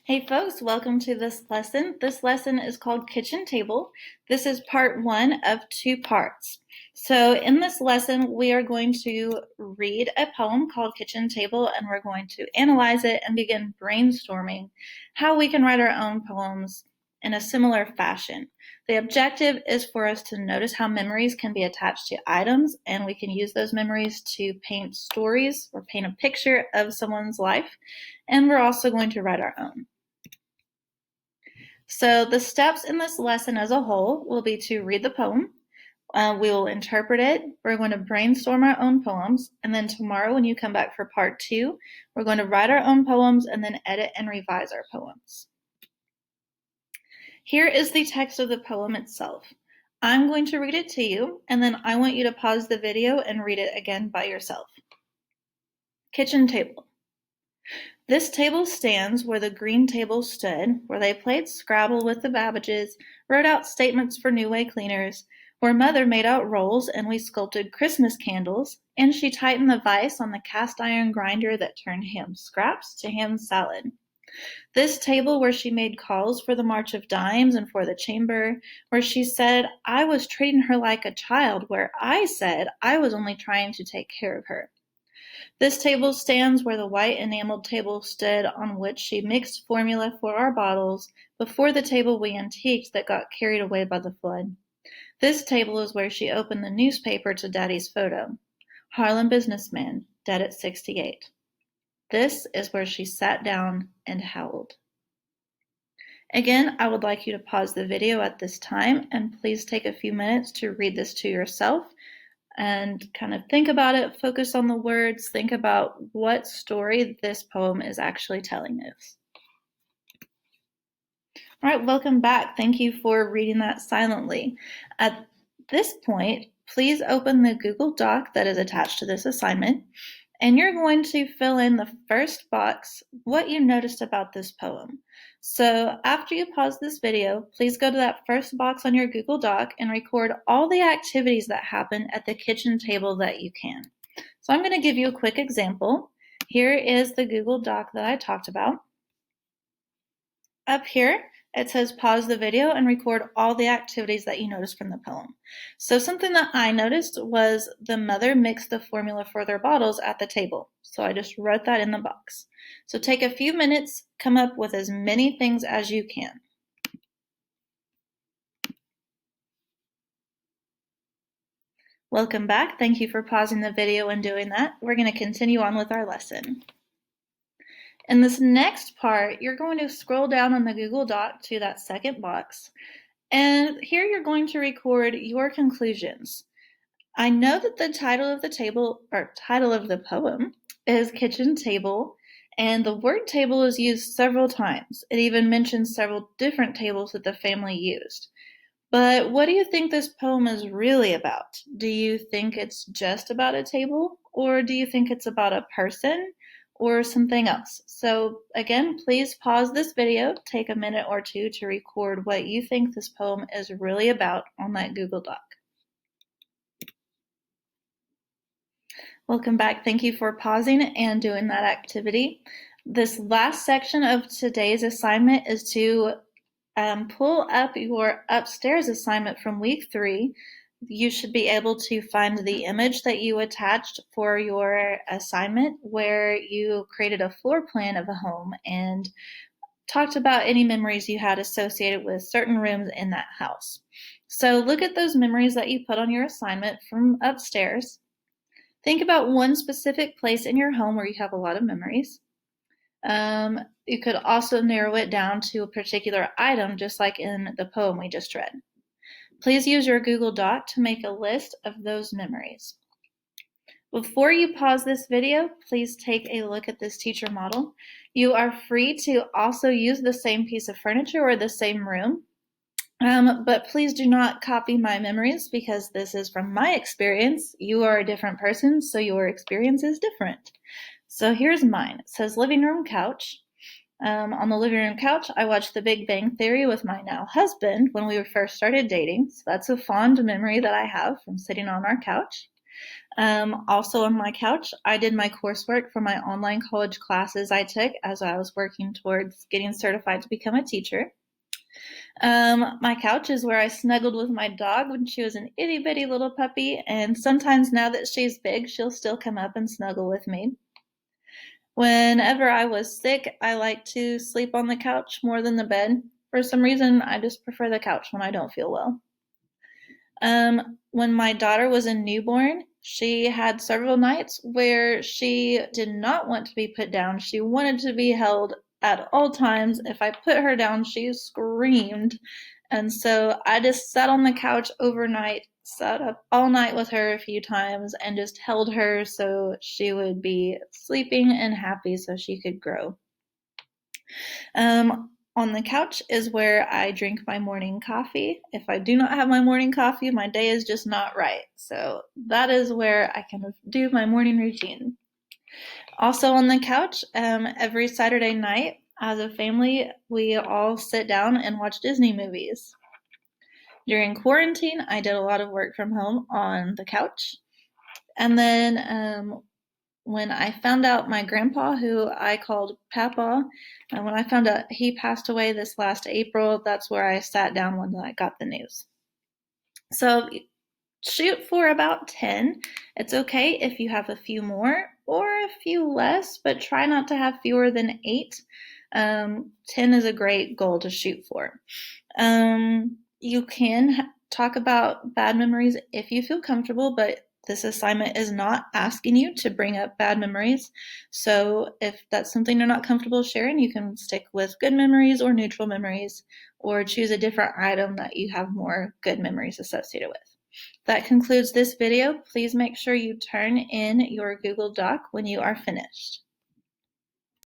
Hey folks, welcome to this lesson. This lesson is called Kitchen Table. This is part one of two parts. So in this lesson, we are going to read a poem called Kitchen Table, and we're going to analyze it and begin brainstorming how we can write our own poems in a similar fashion. The objective is for us to notice how memories can be attached to items, and we can use those memories to paint stories or paint a picture of someone's life. And we're also going to write our own. So the steps in this lesson as a whole will be to read the poem. We will interpret it. We're going to brainstorm our own poems. And then tomorrow when you come back for part two, we're going to write our own poems and then edit and revise our poems. Here is the text of the poem itself. I'm going to read it to you, and then I want you to pause the video and read it again by yourself. Kitchen table. This table stands where the green table stood, where they played Scrabble with the Babbages, wrote out statements for New Way cleaners, where Mother made out rolls and we sculpted Christmas candles, and she tightened the vise on the cast iron grinder that turned ham scraps to ham salad. This table where she made calls for the March of Dimes and for the chamber, where she said I was treating her like a child, where I said I was only trying to take care of her. This table stands where the white enameled table stood on which she mixed formula for our bottles before the table we antiqued that got carried away by the flood. This table is where she opened the newspaper to Daddy's photo. Harlem businessman, dead at 68. This is where she sat down and howled. Again, I would like you to pause the video at this time and please take a few minutes to read this to yourself and kind of think about it, focus on the words, think about what story this poem is actually telling us. All right, welcome back. Thank you for reading that silently. At this point, please open the Google Doc that is attached to this assignment, and you're going to fill in the first box what you noticed about this poem. So after you pause this video, please go to that first box on your Google Doc and record all the activities that happen at the kitchen table that you can. So I'm going to give you a quick example. Here is the Google Doc that I talked about. Up here, it says pause the video and record all the activities that you noticed from the poem. So something that I noticed was the mother mixed the formula for their bottles at the table. So I just wrote that in the box. So take a few minutes, come up with as many things as you can. Welcome back. Thank you for pausing the video and doing that. We're going to continue on with our lesson. In this next part, you're going to scroll down on the Google Doc to that second box, and here you're going to record your conclusions. I know that the title of the table, or title of the poem, is Kitchen Table, and the word table is used several times. It even mentions several different tables that the family used. But what do you think this poem is really about? Do you think it's just about a table, or do you think it's about a person, or something else? So again, please pause this video, take a minute or two to record what you think this poem is really about on that Google Doc. Welcome back. Thank you for pausing and doing that activity. This last section of today's assignment is to pull up your upstairs assignment from week 3. You should be able to find the image that you attached for your assignment where you created a floor plan of a home and talked about any memories you had associated with certain rooms in that house. So look at those memories that you put on your assignment from upstairs. Think about one specific place in your home where you have a lot of memories. You could also narrow it down to a particular item, just like in the poem we just read. Please use your Google Doc to make a list of those memories. Before you pause this video, please take a look at this teacher model. You are free to also use the same piece of furniture or the same room, but please do not copy my memories because this is from my experience. You are a different person, so your experience is different. So here's mine. It says living room couch. On the living room couch, I watched The Big Bang Theory with my now husband when we first started dating. So that's a fond memory that I have from sitting on our couch. Also on my couch, I did my coursework for my online college classes I took as I was working towards getting certified to become a teacher. My couch is where I snuggled with my dog when she was an itty bitty little puppy, and sometimes now that she's big, she'll still come up and snuggle with me. Whenever I was sick, I like to sleep on the couch more than the bed. For some reason, I just prefer the couch when I don't feel well. When my daughter was a newborn, she had several nights where she did not want to be put down. She wanted to be held at all times. If I put her down, she screamed. And so I just sat on the couch overnight, sat up all night with her a few times, and just held her so she would be sleeping and happy so she could grow. On the couch is where I drink my morning coffee. If I do not have my morning coffee, my day is just not right. So that is where I kind of do my morning routine. Also on the couch, every Saturday night as a family, we all sit down and watch Disney movies. During quarantine, I did a lot of work from home on the couch. And then when I found out my grandpa, who I called Papa, and when I found out he passed away this last April, that's where I sat down when I got the news. So shoot for about 10. It's okay if you have a few more or a few less, but try not to have fewer than 8. 10 is a great goal to shoot for. You can talk about bad memories if you feel comfortable, but this assignment is not asking you to bring up bad memories. So if that's something you're not comfortable sharing, you can stick with good memories or neutral memories, or choose a different item that you have more good memories associated with. That concludes this video. Please make sure you turn in your Google Doc when you are finished.